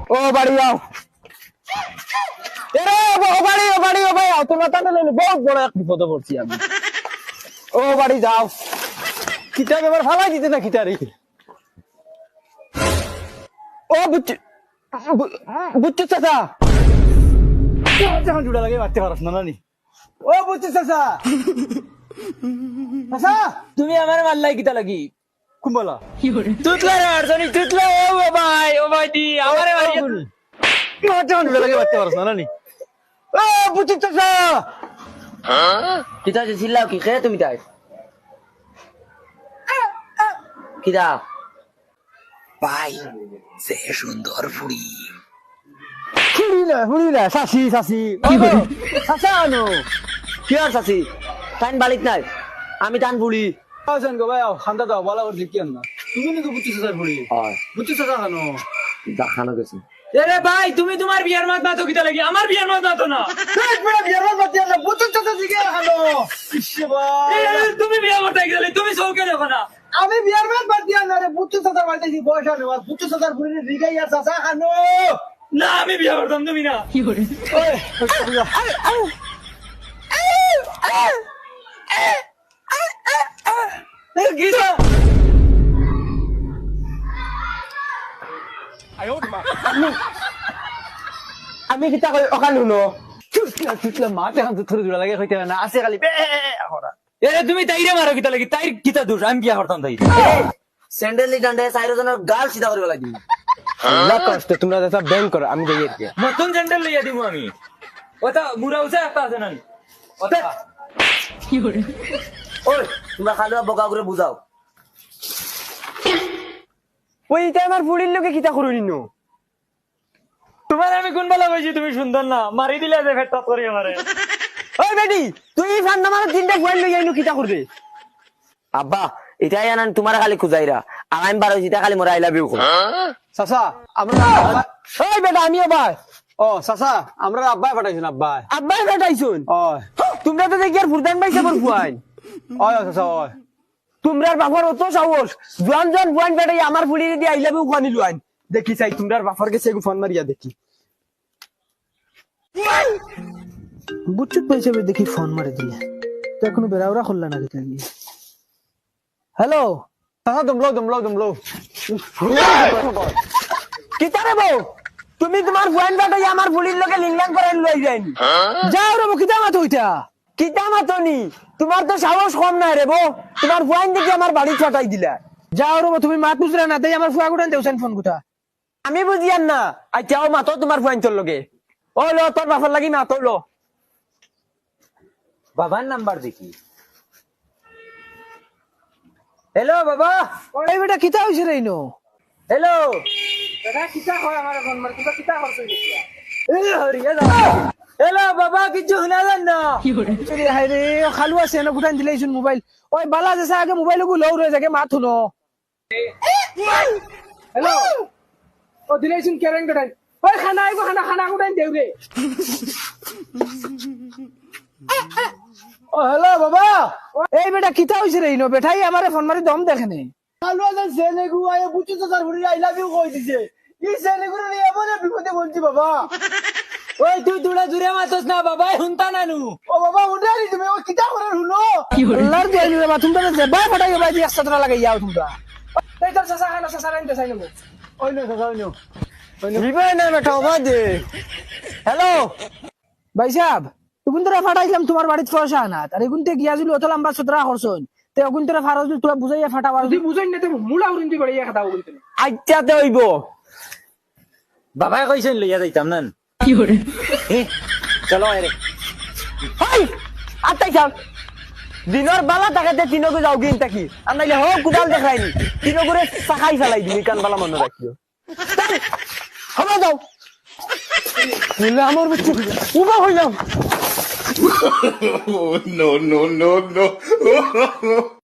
ও বাড়ি যাও এরে ও বাড়ি ভাই তোমার টানে লইলে বহুত বড় এক বিপদে পড়ছি আমি ও বাড়ি যাও কিতাব এবার ফালাই দিতে না কিতারি ও বুচ্চু চাচা যখন জুড়া লাগে মারতে পারছ না নানি ও বুচ্চু চাচা চাচা তুমি আমার মারলাই কিতা লাগি কুম্বলা তুতলা রে আরজনি তুতলা ও ভাই দি আমারে মারি যখন জুড়া লাগে মারতে পারছ না নানি ও বুচ্চু চাচা কিতা যে চিল্লাও কি খেয়ে তুমি তাই কিতা ভাই সে সুন্দর ফুড়ি ফুড়ি না শাসি চাচা আনো কি আর চাচি টাইম বালিক নাই আমি টান বুড়ি আছেন গো ভাই খান্দা দাও বলা করে কি না তুমি নাকি বুচ্চু চাচার ফুড়ি হয় বুচ্চু চাচা খানো দেখানো গেছে এরে ভাই তুমি তোমার বিয়ার মাত মাতো কিতা লাগি আমার বিয়ার মাত মাতো না এক বড় বিয়ার বাদ দিয়া না বুচ্চু চাচা দিকে খানো ইসে ভাই তুমি বিয়া করতে গেলে তুমি চৌকে দেখো না আমি বিয়ার বাদ দিয়া না রে বুচ্চু চাচার বাড়িতে কি বয়স নেওয়া বুচ্চু চাচার ফুড়ি দিকে ইয়া চাচা খানো না আমি বিয়া করতাম তুমি না আমি কিতা কই ওখান হুনো তুতলা মাতে হান থরে জুড়া লাগে কইতে না আছে খালি বে হরা এরে তুমি তাইরে মারো কিতা লাগি তাইর কিতা দোষ আমি বিয়া করতাম তাই স্যান্ডেলি ডান্ডে সাইরো জনের গাল সিধা করে লাগি আল্লাহ কষ্ট তোমরা যেটা ব্যাংক করো আমি যাই কি নতুন স্যান্ডেল লইয়া দিব আমি ওটা মুরা উসে একটা আছে না ওটা ওই তোমরা খালুয়া বকা করে বুঝাও ওই এটা আমার ফুড়ির লোকে কিতা করুনি নো তোমার আমি কোন বেলা কইছি তুমি সুন্দর না মারি দিলে যে ফেট করে আমারে ওই বেটি তুই ফান নামার তিনটা গোয়াল লই আইনু কিতা করবে আব্বা এটাই আনান তোমার খালি খুঁজাইরা আর আমি বারো জিতা খালি মোরা আই লাভ ইউ চাচা আমরা ওই বেটা আমিও ভাই ও চাচা আমরা আব্বাই পাঠাইছুন আব্বাই পাঠাইছুন ও তোমরা তো দেখি আর ফুরদান পাইছে বল ফুয়াই ওই চাচা ওই তোমরার বাপর অত সাহস জন বুয়ান বেটাই আমার ফুলি দি আই লাভ ইউ খানি লুয়ান দেখি চাই তোমরার বাপর কাছে ফোন মারিয়া দেখি বুচ্চুত পয়সা দেখি ফোন মারি দিলে তো এখনো বেরাওরা খুললা না দেখি হ্যালো চাচা দমলো কিতা রে বউ তুমি তোমার বুয়ান বেটাই আমার ফুলির লগে লিংলাং করে লই যাইনি যাও রে বউ কিতা মাতো ওইটা কিতা মাতনি তোমার তো সাহস কম না রে বউ তোমার বুয়ান দেখি আমার বাড়ি ফাটাই দিলা যাও রে বউ তুমি মাত বুঝরা না দেই আমার ফুয়া গুটান দেউছেন ফোন গুটা আমি বুঝিয়ান না আইতাও মাতো তোমার বুয়ান চল লগে ও লো তোর বাপর লাগি না তোর লো বাবার নাম্বার দেখি হ্যালো বাবা এই বেটা কিতা হইছে রে ইনো হ্যালো দাদা কিতা হয় আমার ফোন মার কিতা কিতা করছ এ হরি হ্যালো বাবা কিছু শুনা যান না রে হাই রে খালু আছে না গুটান দিলাইছুন মোবাইল ওই বালা আছে আগে মোবাইল গু লও রে জাগে মাত শুনো হ্যালো ও দিলাইছুন কেরেন গটাই ওই খানা আইগো খানা গুটান দেউ রে ও হ্যালো বাবা এই বেটা কিতা হইছে রে ইনো বেটাই আমারে ফোন মারি দম দেখেনে খালু আছে সেনে গু আয় বুচু তো তার ভুরি আই লাভ ইউ কই দিছে ই সেনে গু রে এমন বিপদে বলছি বাবা ওই তুই দুড়া জুড়ে মাতস না বাবা শুনতা নানু ও বাবা উঠালি তুমি ও কিতা করে শুনো আল্লাহর দিয়ালি রে মা তোমরা যে বাই ফাটাই বাই দি একসাথে লাগা যাও তোমরা এই তোর চাচা খানা চাচা রাইতে চাই নেবো ওই নো চাচা ওই নো বিবে না বেটা ওবা দে হ্যালো ভাই সাহেব তুই তোরা ফাটাইলাম তোমার বাড়িতে পয়সা না আর এগুনতে গিয়াছিল অত লম্বা সুতরা করছন তে ওগুন তোরা ফারাজ তোরা বুঝাইয়া ফাটাবার তুই বুঝাই না তে মুলা উরিন দি বড়িয়া কথা ওগুন আইতাতে হইব বাবাই কইছেন লইয়া যাইতাম না চলো আরে হাই আতাই যাও দিনর বালা তাকাতে তিনগু যাও গিন তাকি আর নাইলে হো কুদাল দেখাইনি তিনগুরে সাখাই ফেলাই দিবি কান বালা মনে রাখিও হবে যাও বলে আমার বাচ্চা উবা হইলাম no.